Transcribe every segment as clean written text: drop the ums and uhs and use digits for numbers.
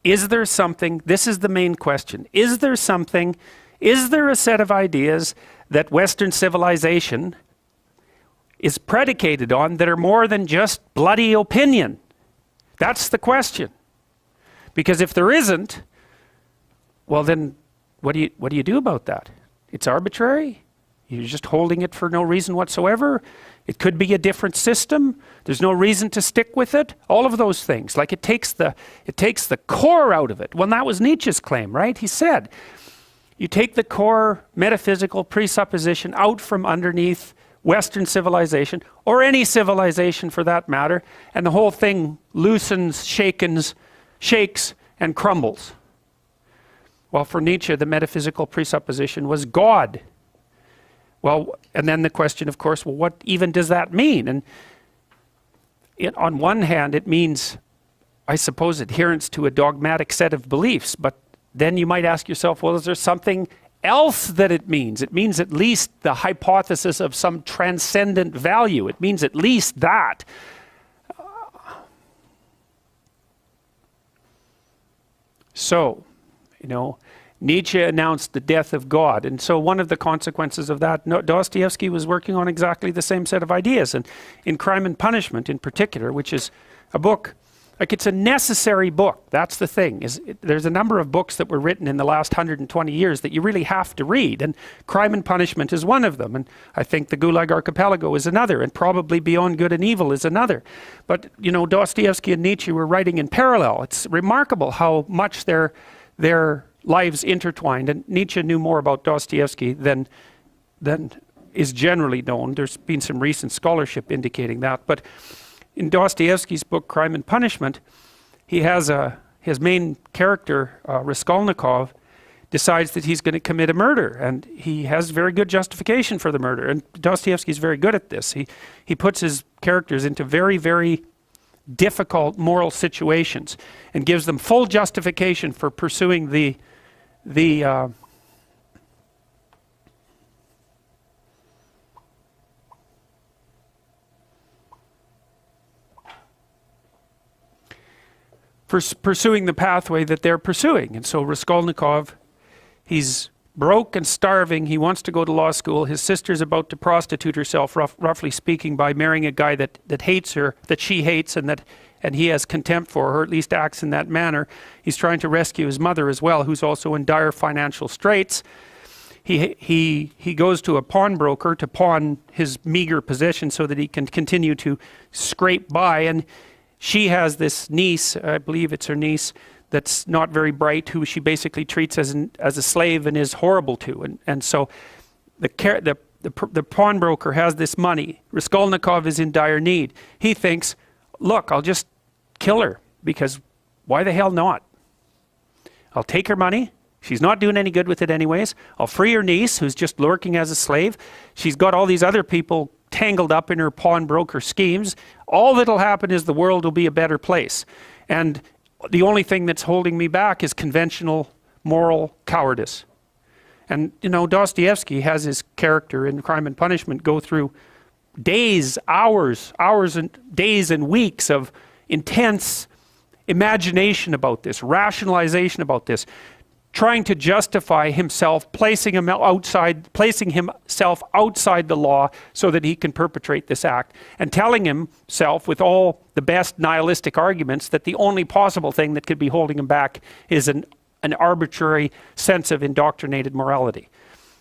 Is there something, this is the main question, is there something, is there a set of ideas that Western civilization is predicated on that are more than just bloody opinion? That's the question. Because if there isn't, well then, what do you do about that? It's arbitrary. You're just holding it for no reason whatsoever. It could be a different system. There's no reason to stick with it. All of those things. Like it takes the core out of it. Well, that was Nietzsche's claim, right? He said, you take the core metaphysical presupposition out from underneath Western civilization, or any civilization for that matter, and the whole thing loosens, shakes, and crumbles. Well, for Nietzsche, the metaphysical presupposition was God. Well, and then the question, of course, well, what even does that mean? And on one hand, it means, I suppose, adherence to a dogmatic set of beliefs. But then you might ask yourself, well, is there something else that it means? It means at least the hypothesis of some transcendent value. It means at least that. So, Nietzsche announced the death of God. And so one of the consequences of that, Dostoiévski was working on exactly the same set of ideas. And in Crime and Punishment in particular, which is a book, like it's a necessary book. That's the thing. There's a number of books that were written in the last 120 years that you really have to read. And Crime and Punishment is one of them. And I think the Gulag Archipelago is another. And probably Beyond Good and Evil is another. But, Dostoiévski and Nietzsche were writing in parallel. It's remarkable how much their lives intertwined, and Nietzsche knew more about Dostoiévski than is generally known. There's been some recent scholarship indicating that. But in Dostoiévski's book, Crime and Punishment, he has his main character, Raskolnikov, decides that he's going to commit a murder, and he has very good justification for the murder. And Dostoiévski's very good at this. He puts his characters into very, very difficult moral situations and gives them full justification for pursuing the pursuing the pathway that they're pursuing. And so Raskolnikov, he's broke and starving. He wants to go to law school. His sister's about to prostitute herself, roughly speaking, by marrying a guy that hates her, that she hates, and he has contempt for her, at least acts in that manner. He's trying to rescue his mother as well, who's also in dire financial straits. He goes to a pawnbroker to pawn his meager possession so that he can continue to scrape by. And she has this niece, I believe it's her niece, that's not very bright, who she basically treats as a slave and is horrible to. And so the pawnbroker has this money. Raskolnikov is in dire need. He thinks, look, I'll just kill her, because why the hell not? I'll take her money. She's not doing any good with it anyways. I'll free her niece, who's just lurking as a slave. She's got all these other people tangled up in her pawnbroker schemes. All that'll happen is the world will be a better place. And the only thing that's holding me back is conventional moral cowardice. And, Dostoiévski has his character in Crime and Punishment go through days, hours and days and weeks of intense imagination about this, rationalization about this, trying to justify himself, placing himself outside the law so that he can perpetrate this act, and telling himself with all the best nihilistic arguments that the only possible thing that could be holding him back is an arbitrary sense of indoctrinated morality.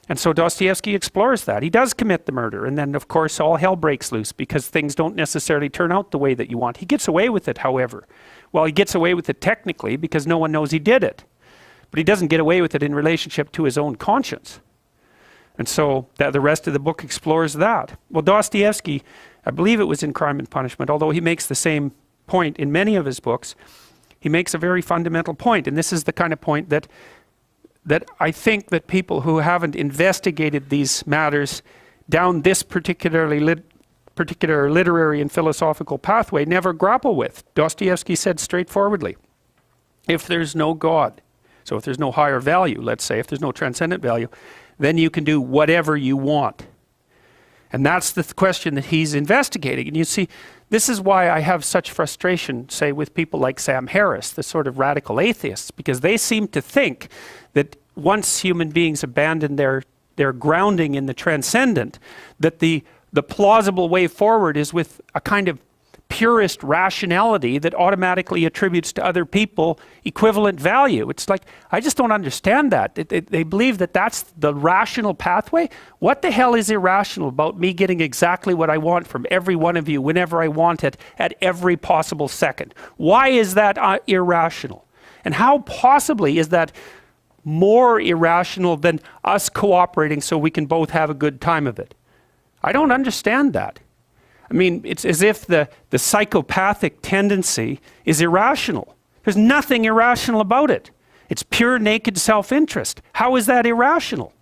And so Dostoiévski explores that. He does commit the murder, and then of course all hell breaks loose because things don't necessarily turn out the way that you want. He gets away with it, however. Well, he gets away with it technically because no one knows he did it. But he doesn't get away with it in relationship to his own conscience. And so the rest of the book explores that. Well, Dostoiévski, I believe it was in Crime and Punishment, although he makes the same point in many of his books, he makes a very fundamental point. And this is the kind of point that I think that people who haven't investigated these matters down this particular literary and philosophical pathway never grapple with. Dostoiévski said straightforwardly, if there's no God, so if there's no higher value, let's say, if there's no transcendent value, then you can do whatever you want. And that's the question that he's investigating. And you see, this is why I have such frustration, say, with people like Sam Harris, the sort of radical atheists, because they seem to think that once human beings abandon their grounding in the transcendent, that the plausible way forward is with a kind of purist rationality that automatically attributes to other people equivalent value. It's like, I just don't understand that. They believe that that's the rational pathway. What the hell is irrational about me getting exactly what I want from every one of you whenever I want it at every possible second? Why is that irrational? And how possibly is that more irrational than us cooperating so we can both have a good time of it? I don't understand that. I mean, it's as if the psychopathic tendency is irrational. There's nothing irrational about it. It's pure naked self-interest. How is that irrational?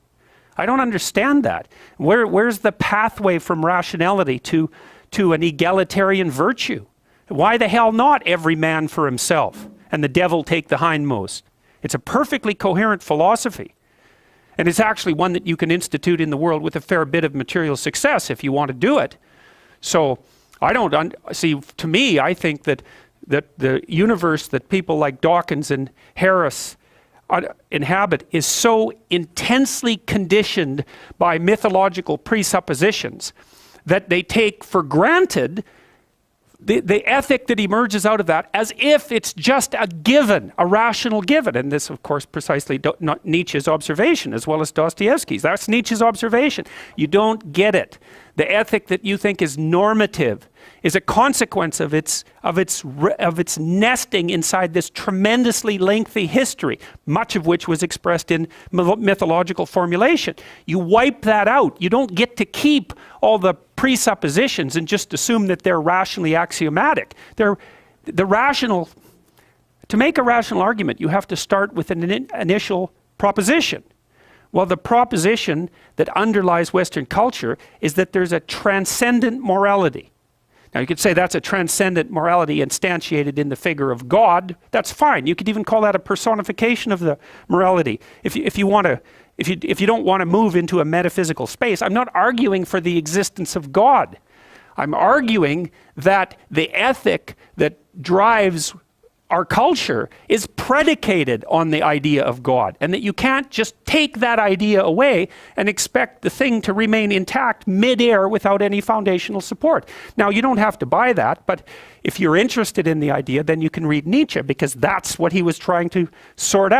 I don't understand that. Where's the pathway from rationality to an egalitarian virtue? Why the hell not every man for himself and the devil take the hindmost? It's a perfectly coherent philosophy. And it's actually one that you can institute in the world with a fair bit of material success if you want to do it. So I don't see. To me, I think that the universe that people like Dawkins and Harris inhabit is so intensely conditioned by mythological presuppositions that they take for granted the ethic that emerges out of that as if it's just a given, a rational given. And this, of course, precisely not Nietzsche's observation as well as Dostoiévski's. That's Nietzsche's observation. You don't get it. The ethic that you think is normative is a consequence of its nesting inside this tremendously lengthy history, much of which was expressed in mythological formulation. You wipe that out. You don't get to keep all the presuppositions and just assume that they're rationally axiomatic. To make a rational argument, you have to start with an initial proposition. Well, the proposition that underlies Western culture is that there's a transcendent morality. Now, you could say that's a transcendent morality instantiated in the figure of God. That's fine. You could even call that a personification of the morality. If you don't want to move into a metaphysical space, I'm not arguing for the existence of God. I'm arguing that the ethic that drives our culture is predicated on the idea of God, and that you can't just take that idea away and expect the thing to remain intact mid-air without any foundational support. Now, you don't have to buy that, but if you're interested in the idea, then you can read Nietzsche, because that's what he was trying to sort out.